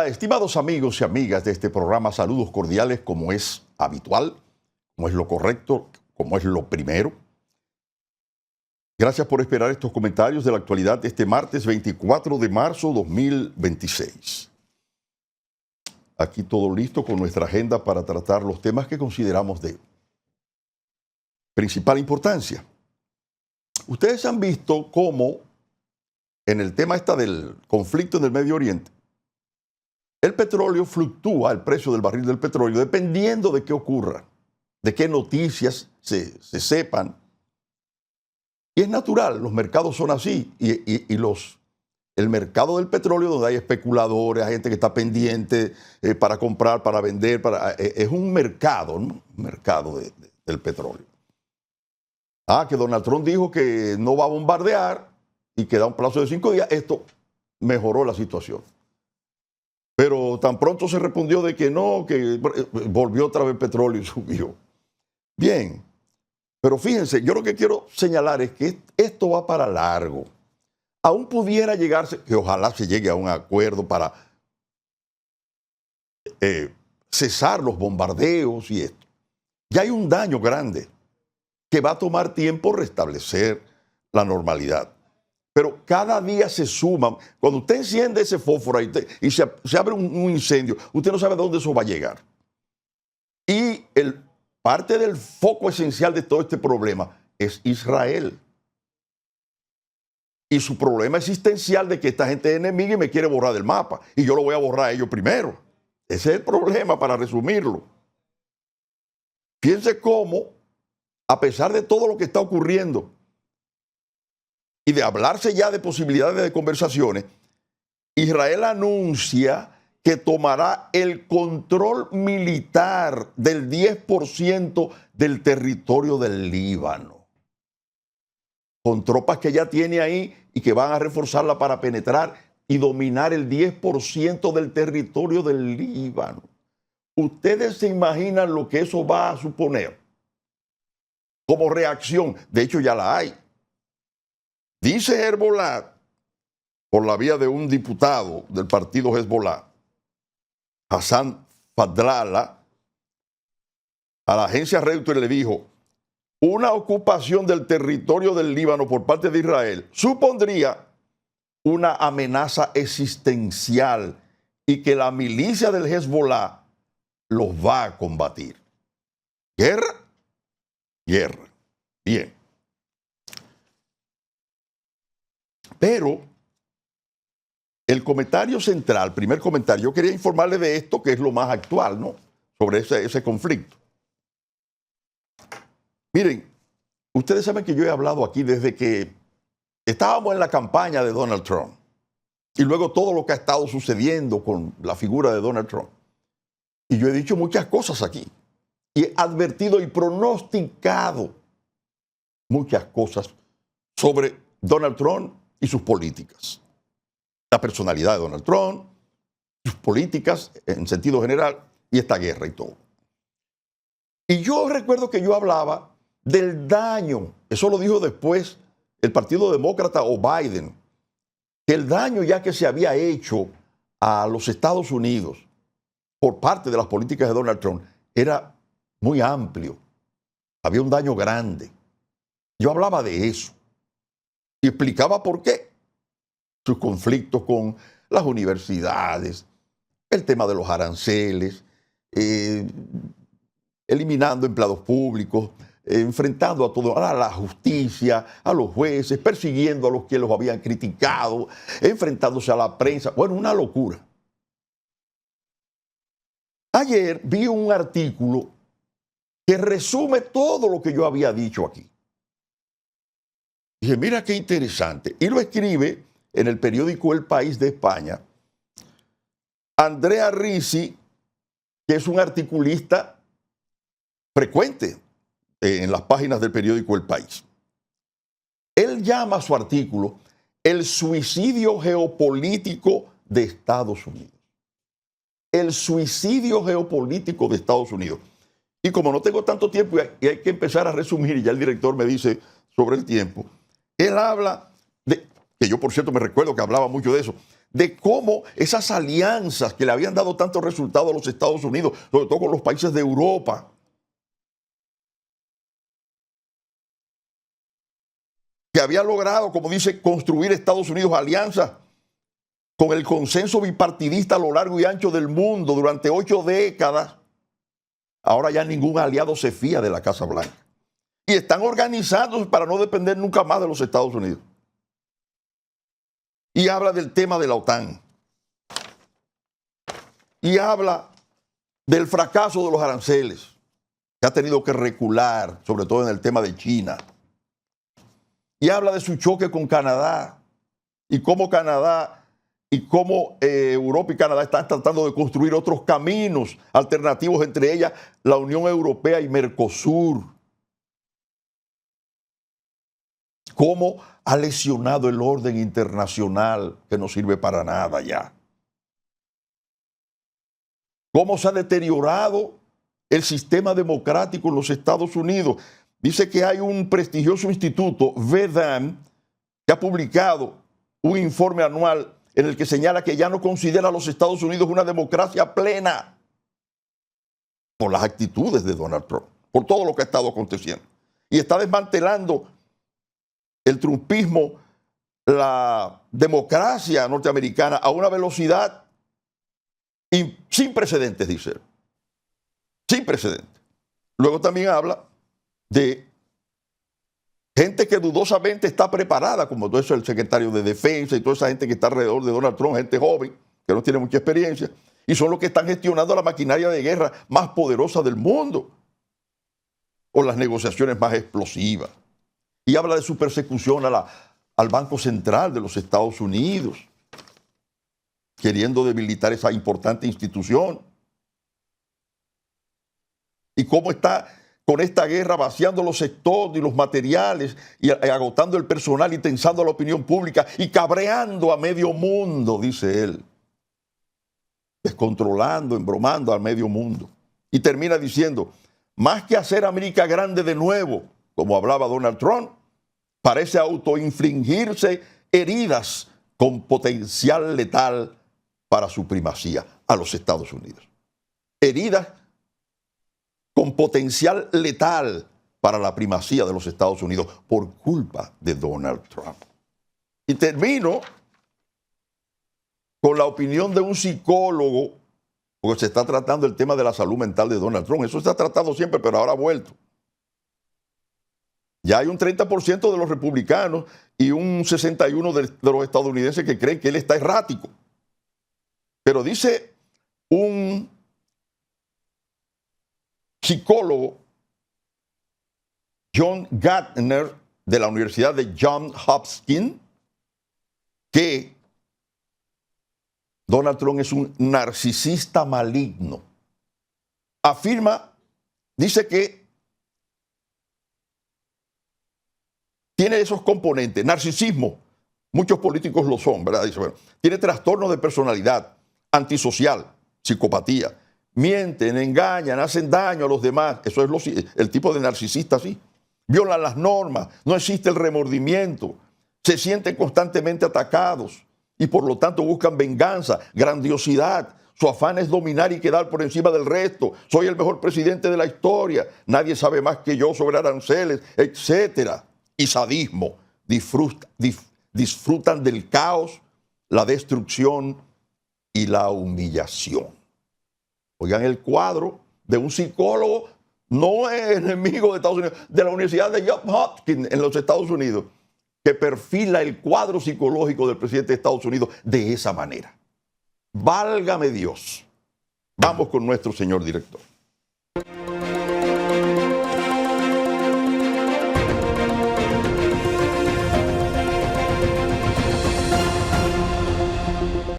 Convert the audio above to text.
Hola, estimados amigos y amigas de este programa, saludos cordiales como es habitual, como es lo correcto, como es lo primero. Gracias por esperar estos comentarios de la actualidad de este martes 24 de marzo 2026. Aquí todo listo con nuestra agenda para tratar los temas que consideramos de principal importancia. Ustedes han visto cómo en el tema del conflicto en el Medio Oriente, el petróleo fluctúa, el precio del barril del petróleo, dependiendo de qué ocurra, de qué noticias se sepan. Y es natural, los mercados son así. El mercado del petróleo, donde hay especuladores, hay gente que está pendiente para comprar, para vender, es un mercado, ¿no? Un mercado del petróleo. Que Donald Trump dijo que no va a bombardear y que da un plazo de 5 días. Esto mejoró la situación. Pero tan pronto se respondió de que no, que volvió otra vez el petróleo y subió. Bien, pero fíjense, yo lo que quiero señalar es que esto va para largo. Aún pudiera llegarse, que ojalá se llegue a un acuerdo para cesar los bombardeos y esto. Ya hay un daño grande que va a tomar tiempo restablecer la normalidad. Pero cada día se suman. Cuando usted enciende ese fósforo y se abre un incendio, usted no sabe a dónde eso va a llegar. Y parte del foco esencial de todo este problema es Israel. Y su problema existencial de que esta gente es enemiga y me quiere borrar del mapa. Y yo lo voy a borrar a ellos primero. Ese es el problema, para resumirlo. Fíjense cómo, a pesar de todo lo que está ocurriendo, y de hablarse ya de posibilidades de conversaciones, Israel anuncia que tomará el control militar del 10% del territorio del Líbano, con tropas que ya tiene ahí y que van a reforzarla para penetrar y dominar el 10% del territorio del Líbano. ¿Ustedes se imaginan lo que eso va a suponer como reacción? De hecho, ya la hay. Dice Hezbollah, por la vía de un diputado del partido Hezbollah, Hassan Fadlallah, a la agencia Reuters le dijo: una ocupación del territorio del Líbano por parte de Israel supondría una amenaza existencial y que la milicia del Hezbollah los va a combatir. ¿Guerra? Guerra. Bien. Pero el comentario central, primer comentario, yo quería informarle de esto, que es lo más actual, ¿no? Sobre ese conflicto. Miren, ustedes saben que yo he hablado aquí desde que estábamos en la campaña de Donald Trump y luego todo lo que ha estado sucediendo con la figura de Donald Trump. Y yo he dicho muchas cosas aquí y he advertido y pronosticado muchas cosas sobre Donald Trump y sus políticas. La personalidad de Donald Trump, sus políticas en sentido general y esta guerra y todo. Y yo recuerdo que yo hablaba del daño, eso lo dijo después el Partido Demócrata o Biden, que el daño ya que se había hecho a los Estados Unidos por parte de las políticas de Donald Trump era muy amplio. Había un daño grande. Yo hablaba de eso y explicaba por qué. Sus conflictos con las universidades, el tema de los aranceles, eliminando empleados públicos, enfrentando a la justicia, a los jueces, persiguiendo a los que los habían criticado, enfrentándose a la prensa. Bueno, una locura. Ayer vi un artículo que resume todo lo que yo había dicho aquí. Dije, mira qué interesante. Y lo escribe en el periódico El País de España Andrea Ricci, que es un articulista frecuente en las páginas del periódico El País. Él llama a su artículo el suicidio geopolítico de Estados Unidos. El suicidio geopolítico de Estados Unidos. Y como no tengo tanto tiempo y hay que empezar a resumir, y ya el director me dice sobre el tiempo, él habla de, que yo por cierto me recuerdo que hablaba mucho de eso, de cómo esas alianzas que le habían dado tantos resultados a los Estados Unidos, sobre todo con los países de Europa, que había logrado, como dice, construir Estados Unidos alianzas con el consenso bipartidista a lo largo y ancho del mundo durante 8 décadas. Ahora ya ningún aliado se fía de la Casa Blanca. Y están organizándose para no depender nunca más de los Estados Unidos. Y habla del tema de la OTAN. Y habla del fracaso de los aranceles, que ha tenido que recular, sobre todo en el tema de China. Y habla de su choque con Canadá y cómo Europa y Canadá están tratando de construir otros caminos alternativos, entre ellas la Unión Europea y Mercosur. Cómo ha lesionado el orden internacional que no sirve para nada ya. Cómo se ha deteriorado el sistema democrático en los Estados Unidos. Dice que hay un prestigioso instituto, VEDAM, que ha publicado un informe anual en el que señala que ya no considera a los Estados Unidos una democracia plena por las actitudes de Donald Trump, por todo lo que ha estado aconteciendo. Y está desmantelando el trumpismo, la democracia norteamericana a una velocidad sin precedentes, dice él. Sin precedentes. Luego también habla de gente que dudosamente está preparada, como todo eso el secretario de Defensa y toda esa gente que está alrededor de Donald Trump, gente joven, que no tiene mucha experiencia, y son los que están gestionando la maquinaria de guerra más poderosa del mundo, o las negociaciones más explosivas. Y habla de su persecución al Banco Central de los Estados Unidos, queriendo debilitar esa importante institución. Y cómo está con esta guerra vaciando los sectores y los materiales y agotando el personal y tensando a la opinión pública y cabreando a medio mundo, dice él. Descontrolando, embromando al medio mundo. Y termina diciendo, más que hacer América grande de nuevo, como hablaba Donald Trump, parece autoinfligirse heridas con potencial letal para su primacía a los Estados Unidos. Heridas con potencial letal para la primacía de los Estados Unidos por culpa de Donald Trump. Y termino con la opinión de un psicólogo, porque se está tratando el tema de la salud mental de Donald Trump. Eso se ha tratado siempre, pero ahora ha vuelto. Ya hay un 30% de los republicanos y un 61% de los estadounidenses que creen que él está errático. Pero dice un psicólogo, John Gardner, de la Universidad de Johns Hopkins, que Donald Trump es un narcisista maligno. Afirma, dice que tiene esos componentes. Narcisismo, muchos políticos lo son, ¿verdad? Dice, bueno, tiene trastornos de personalidad, antisocial, psicopatía. Mienten, engañan, hacen daño a los demás. Eso es el tipo de narcisista así. Violan las normas, no existe el remordimiento, se sienten constantemente atacados y por lo tanto buscan venganza, grandiosidad. Su afán es dominar y quedar por encima del resto. Soy el mejor presidente de la historia. Nadie sabe más que yo sobre aranceles, etc. Y sadismo. Disfrutan del caos, la destrucción y la humillación. Oigan, el cuadro de un psicólogo no es enemigo de Estados Unidos, de la Universidad de Johns Hopkins en los Estados Unidos, que perfila el cuadro psicológico del presidente de Estados Unidos de esa manera. Válgame Dios. Vamos con nuestro señor director.